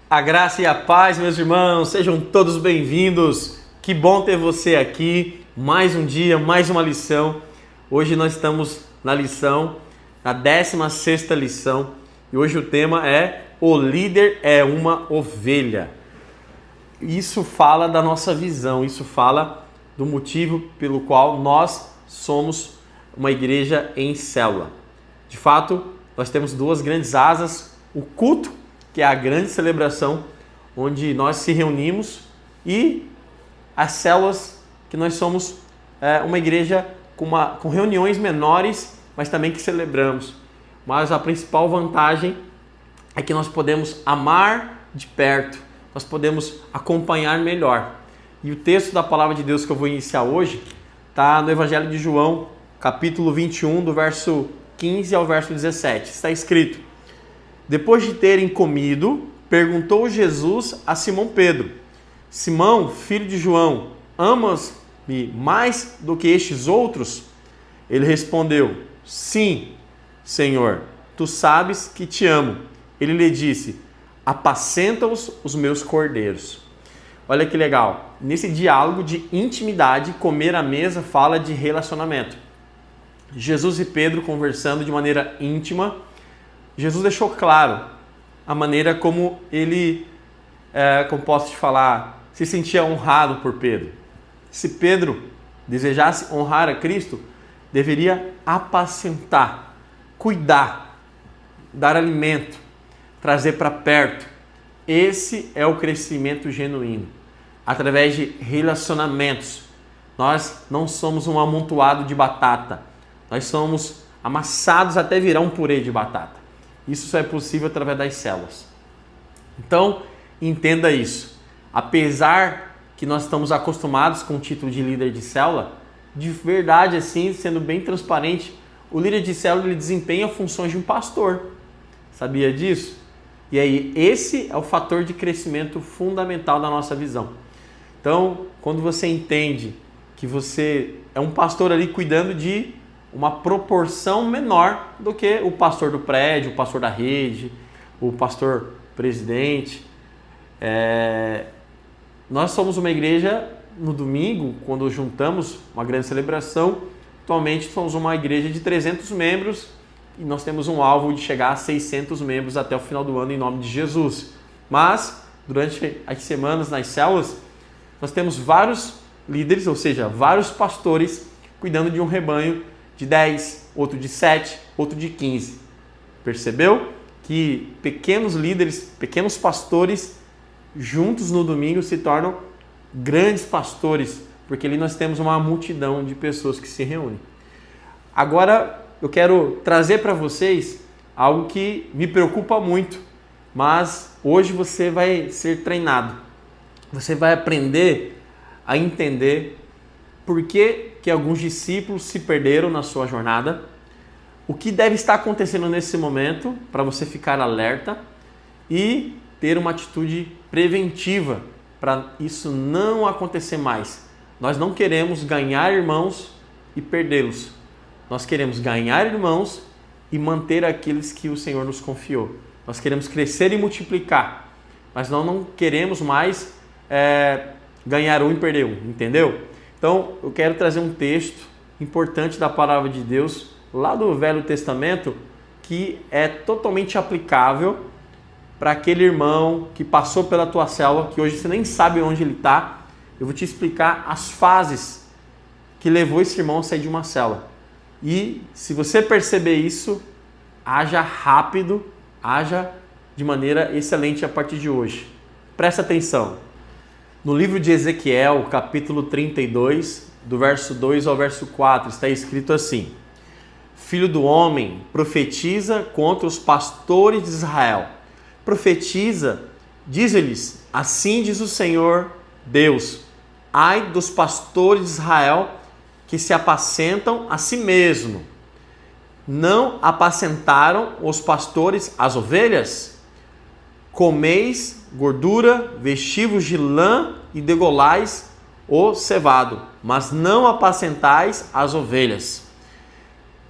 A graça e a paz, meus irmãos, sejam todos bem-vindos. Que bom ter você aqui. Mais um dia, mais uma lição. Hoje nós estamos na 16ª lição. E hoje o tema é: o líder é uma ovelha. Isso fala da nossa visão, isso fala do motivo pelo qual nós somos uma igreja em célula. De fato, nós temos duas grandes asas: o culto, que é a grande celebração onde nós se reunimos, e as células, que nós somos uma igreja com reuniões menores, mas também que celebramos. Mas a principal vantagem é que nós podemos amar de perto, nós podemos acompanhar melhor. E o texto da palavra de Deus que eu vou iniciar hoje está no Evangelho de João, capítulo 21, do verso 15 ao verso 17. Está escrito: depois de terem comido, perguntou Jesus a Simão Pedro: Simão, filho de João, amas-me mais do que estes outros? Ele respondeu: sim, Senhor, tu sabes que te amo. Ele lhe disse: apacenta os meus cordeiros. Olha que legal. Nesse diálogo de intimidade, comer à mesa fala de relacionamento. Jesus e Pedro conversando de maneira íntima. Jesus deixou claro a maneira como ele, como posso te falar, se sentia honrado por Pedro. Se Pedro desejasse honrar a Cristo, deveria apacentar, cuidar, dar alimento, trazer para perto. Esse é o crescimento genuíno, através de relacionamentos. Nós não somos um amontoado de batata, nós somos amassados até virar um purê de batata. Isso só é possível através das células. Então, entenda isso. Apesar que nós estamos acostumados com o título de líder de célula, de verdade, assim, sendo bem transparente, o líder de célula ele desempenha funções de um pastor. Sabia disso? E aí, esse é o fator de crescimento fundamental da nossa visão. Então, quando você entende que você é um pastor ali cuidando de uma proporção menor do que o pastor do prédio, o pastor da rede, o pastor presidente. Nós somos uma igreja, no domingo, quando juntamos uma grande celebração, atualmente somos uma igreja de 300 membros e nós temos um alvo de chegar a 600 membros até o final do ano, em nome de Jesus. Mas, durante as semanas nas células, nós temos vários líderes, ou seja, vários pastores cuidando de um rebanho de 10, outro de 7, outro de 15. Percebeu que pequenos líderes, pequenos pastores, juntos no domingo se tornam grandes pastores, porque ali nós temos uma multidão de pessoas que se reúnem. Agora eu quero trazer para vocês algo que me preocupa muito, mas hoje você vai ser treinado. Você vai aprender a entender por que alguns discípulos se perderam na sua jornada, o que deve estar acontecendo nesse momento para você ficar alerta e ter uma atitude preventiva para isso não acontecer mais. Nós não queremos ganhar irmãos e perdê-los. Nós queremos ganhar irmãos e manter aqueles que o Senhor nos confiou. Nós queremos crescer e multiplicar, mas nós não queremos mais ganhar um e perder um, entendeu? Então, eu quero trazer um texto importante da palavra de Deus, lá do Velho Testamento, que é totalmente aplicável para aquele irmão que passou pela tua célula, que hoje você nem sabe onde ele está. Eu vou te explicar as fases que levou esse irmão a sair de uma célula. E se você perceber isso, haja rápido, haja de maneira excelente a partir de hoje. Presta atenção. No livro de Ezequiel, capítulo 32, do verso 2 ao verso 4, está escrito assim: Filho do homem, profetiza contra os pastores de Israel. Profetiza, diz-lhes, assim diz o Senhor Deus: ai dos pastores de Israel que se apacentam a si mesmo. Não apacentaram os pastores as ovelhas? Comeis gordura, vestivos de lã e degolais o cevado, mas não apacentais as ovelhas.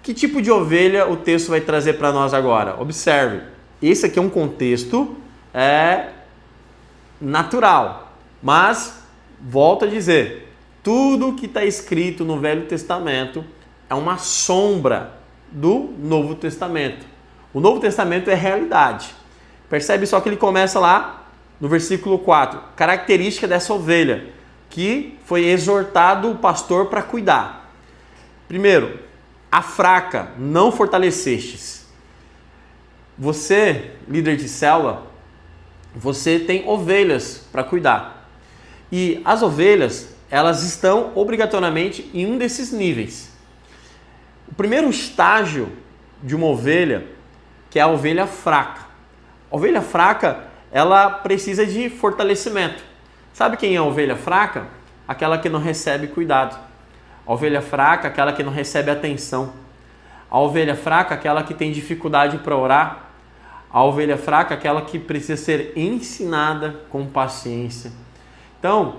Que tipo de ovelha o texto vai trazer para nós agora? Observe, esse aqui é um contexto natural. Mas, volto a dizer, tudo que está escrito no Velho Testamento é uma sombra do Novo Testamento. O Novo Testamento é realidade. Percebe só que ele começa lá no versículo 4. Característica dessa ovelha, que foi exortado o pastor para cuidar. Primeiro, a fraca não fortalecestes. Você, líder de célula, você tem ovelhas para cuidar. E as ovelhas, elas estão obrigatoriamente em um desses níveis. O primeiro estágio de uma ovelha, que é a ovelha fraca. A ovelha fraca, ela precisa de fortalecimento. Sabe quem é a ovelha fraca? Aquela que não recebe cuidado. A ovelha fraca, aquela que não recebe atenção. A ovelha fraca, aquela que tem dificuldade para orar. A ovelha fraca, aquela que precisa ser ensinada com paciência. Então,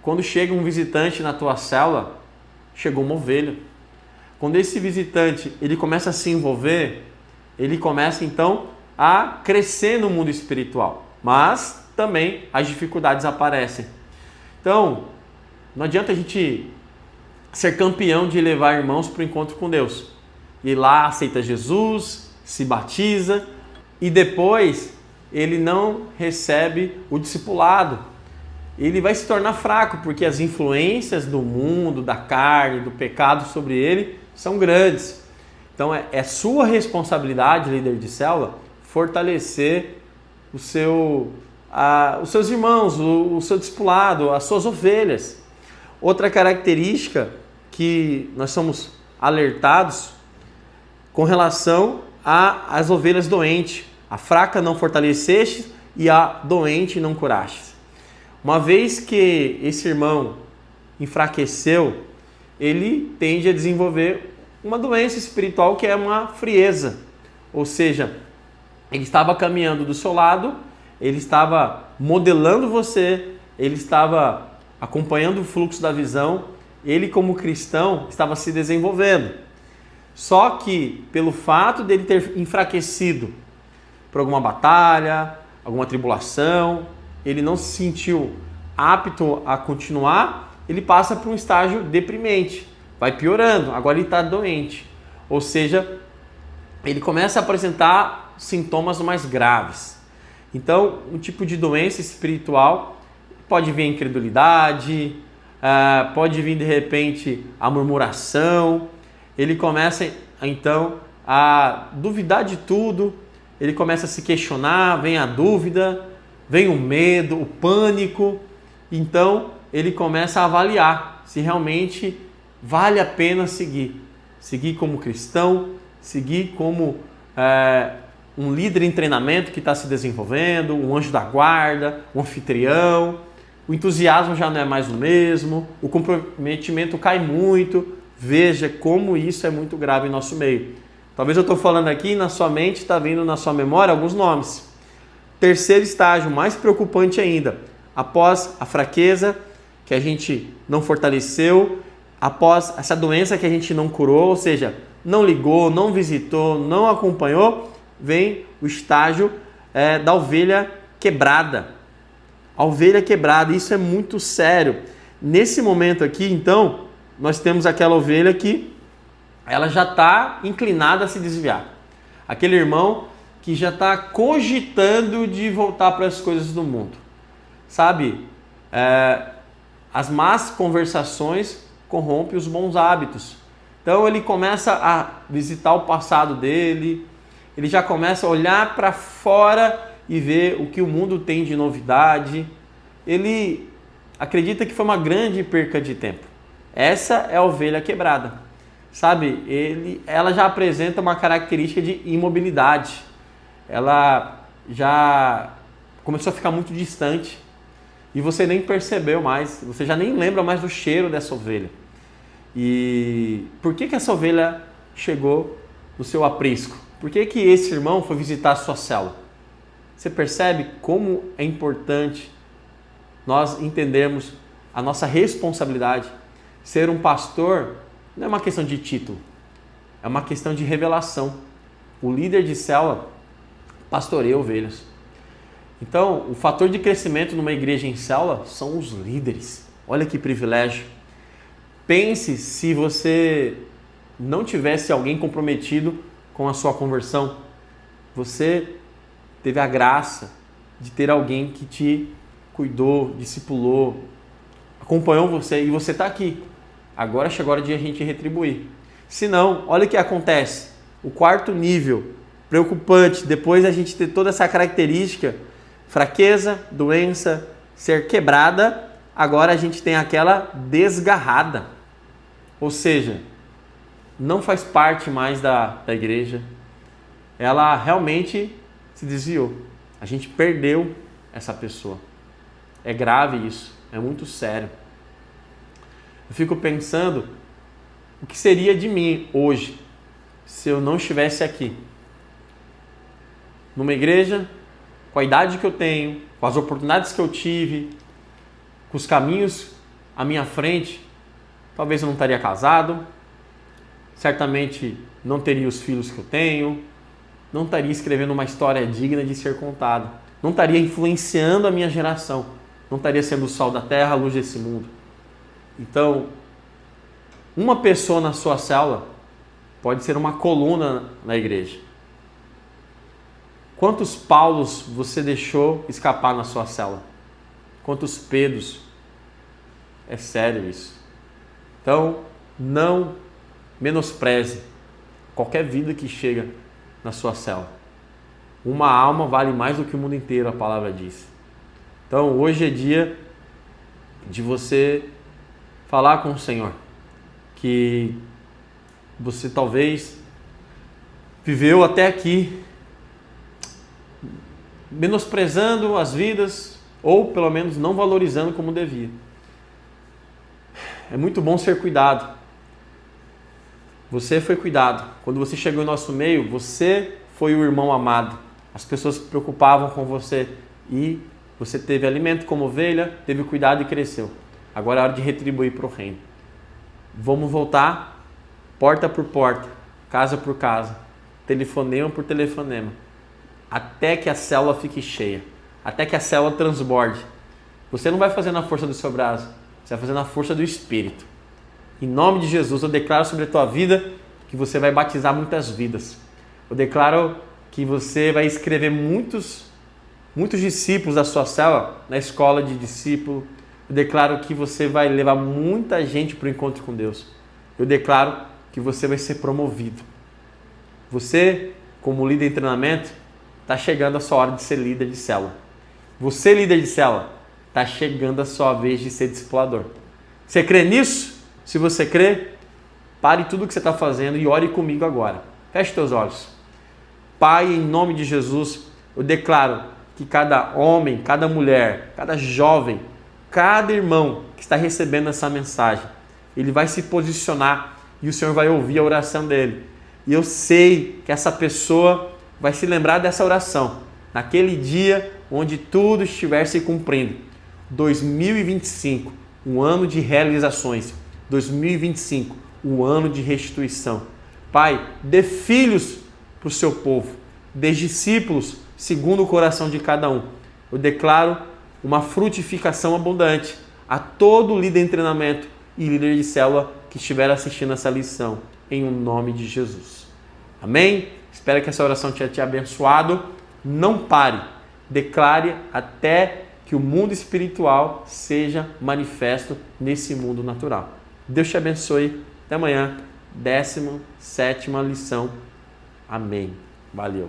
quando chega um visitante na tua célula, chegou uma ovelha. Quando esse visitante ele começa a se envolver, ele começa então a crescer no mundo espiritual. Mas também as dificuldades aparecem. Então, não adianta a gente ser campeão de levar irmãos para o encontro com Deus. Ir lá, aceita Jesus, se batiza e depois ele não recebe o discipulado. Ele vai se tornar fraco porque as influências do mundo, da carne, do pecado sobre ele são grandes. Então é sua responsabilidade, líder de célula, fortalecer os seus irmãos, o seu discipulado, as suas ovelhas. Outra característica que nós somos alertados com relação às ovelhas doentes. A fraca não fortaleceste e a doente não curastes. Uma vez que esse irmão enfraqueceu, ele tende a desenvolver uma doença espiritual que é uma frieza. Ou seja, ele estava caminhando do seu lado, ele estava modelando você, ele estava acompanhando o fluxo da visão, ele como cristão estava se desenvolvendo. Só que pelo fato dele ter enfraquecido por alguma batalha, alguma tribulação, ele não se sentiu apto a continuar, ele passa por um estágio deprimente, vai piorando, agora ele está doente. Ou seja, ele começa a apresentar sintomas mais graves. Então, um tipo de doença espiritual pode vir a incredulidade, pode vir de repente a murmuração, ele começa então a duvidar de tudo, ele começa a se questionar, vem a dúvida, vem o medo, o pânico, então ele começa a avaliar se realmente vale a pena seguir como cristão, seguir como um líder em treinamento que está se desenvolvendo, um anjo da guarda, um anfitrião. O entusiasmo já não é mais o mesmo, o comprometimento cai muito. Veja como isso é muito grave em nosso meio. Talvez eu estou falando aqui e na sua mente está vindo na sua memória alguns nomes. Terceiro estágio, mais preocupante ainda, após a fraqueza que a gente não fortaleceu, após essa doença que a gente não curou, ou seja, não ligou, não visitou, não acompanhou, vem o estágio da ovelha quebrada. A ovelha quebrada, isso é muito sério. Nesse momento aqui, então, nós temos aquela ovelha que ela já está inclinada a se desviar. Aquele irmão que já está cogitando de voltar para as coisas do mundo. Sabe, as más conversações corrompem os bons hábitos. Então ele começa a visitar o passado dele, ele já começa a olhar para fora e ver o que o mundo tem de novidade. Ele acredita que foi uma grande perca de tempo. Essa é a ovelha quebrada. Sabe, ela já apresenta uma característica de imobilidade. Ela já começou a ficar muito distante e você nem percebeu mais, você já nem lembra mais do cheiro dessa ovelha. E por que essa ovelha chegou no seu aprisco? Por que esse irmão foi visitar a sua célula? Você percebe como é importante nós entendermos a nossa responsabilidade? Ser um pastor não é uma questão de título, é uma questão de revelação. O líder de célula pastoreia ovelhas. Então, o fator de crescimento numa igreja em célula são os líderes. Olha que privilégio. Pense se você não tivesse alguém comprometido com a sua conversão. Você teve a graça de ter alguém que te cuidou, discipulou, acompanhou você e você está aqui. Agora chegou a hora de a gente retribuir. Se não, olha o que acontece. O quarto nível, preocupante, depois a gente ter toda essa característica, fraqueza, doença, ser quebrada, agora a gente tem aquela desgarrada. Ou seja, não faz parte mais da igreja. Ela realmente se desviou. A gente perdeu essa pessoa. É grave isso, é muito sério. Eu fico pensando o que seria de mim hoje se eu não estivesse aqui. Numa igreja, com a idade que eu tenho, com as oportunidades que eu tive, com os caminhos à minha frente, talvez eu não estaria casado, certamente não teria os filhos que eu tenho, não estaria escrevendo uma história digna de ser contada, não estaria influenciando a minha geração, não estaria sendo o sol da terra, a luz desse mundo. Então, uma pessoa na sua célula pode ser uma coluna na igreja. Quantos Paulos você deixou escapar na sua célula? Quantos Pedros? É sério isso. Então, não menospreze qualquer vida que chega na sua célula. Uma alma vale mais do que o mundo inteiro, a palavra diz. Então, hoje é dia de você falar com o Senhor que você talvez viveu até aqui menosprezando as vidas ou pelo menos não valorizando como devia. É muito bom ser cuidado. Você foi cuidado. Quando você chegou em nosso meio, você foi o irmão amado. As pessoas se preocupavam com você e você teve alimento como ovelha, teve cuidado e cresceu. Agora é hora de retribuir para o reino. Vamos voltar porta por porta, casa por casa, telefonema por telefonema, até que a célula fique cheia, até que a célula transborde. Você não vai fazer na força do seu braço, você vai fazer na força do Espírito. Em nome de Jesus, eu declaro sobre a tua vida que você vai batizar muitas vidas. Eu declaro que você vai escrever muitos discípulos da sua célula na escola de discípulo. Eu declaro que você vai levar muita gente para o encontro com Deus. Eu declaro que você vai ser promovido. Você, como líder de treinamento, está chegando a sua hora de ser líder de célula. Você, líder de célula, está chegando a sua vez de ser discipulador. Você crê nisso? Se você crê, pare tudo o que você está fazendo e ore comigo agora. Feche teus olhos. Pai, em nome de Jesus, eu declaro que cada homem, cada mulher, cada jovem, cada irmão que está recebendo essa mensagem, ele vai se posicionar e o Senhor vai ouvir a oração dele. E eu sei que essa pessoa vai se lembrar dessa oração naquele dia onde tudo estiver se cumprindo. 2025, um ano de realizações. 2025, um ano de restituição. Pai, dê filhos para o seu povo, dê discípulos segundo o coração de cada um. Eu declaro uma frutificação abundante a todo líder em treinamento e líder de célula que estiver assistindo essa lição, em o nome de Jesus. Amém? Espero que essa oração tenha te abençoado. Não pare, declare até que o mundo espiritual seja manifesto nesse mundo natural. Deus te abençoe. Até amanhã, 17ª lição. Amém. Valeu.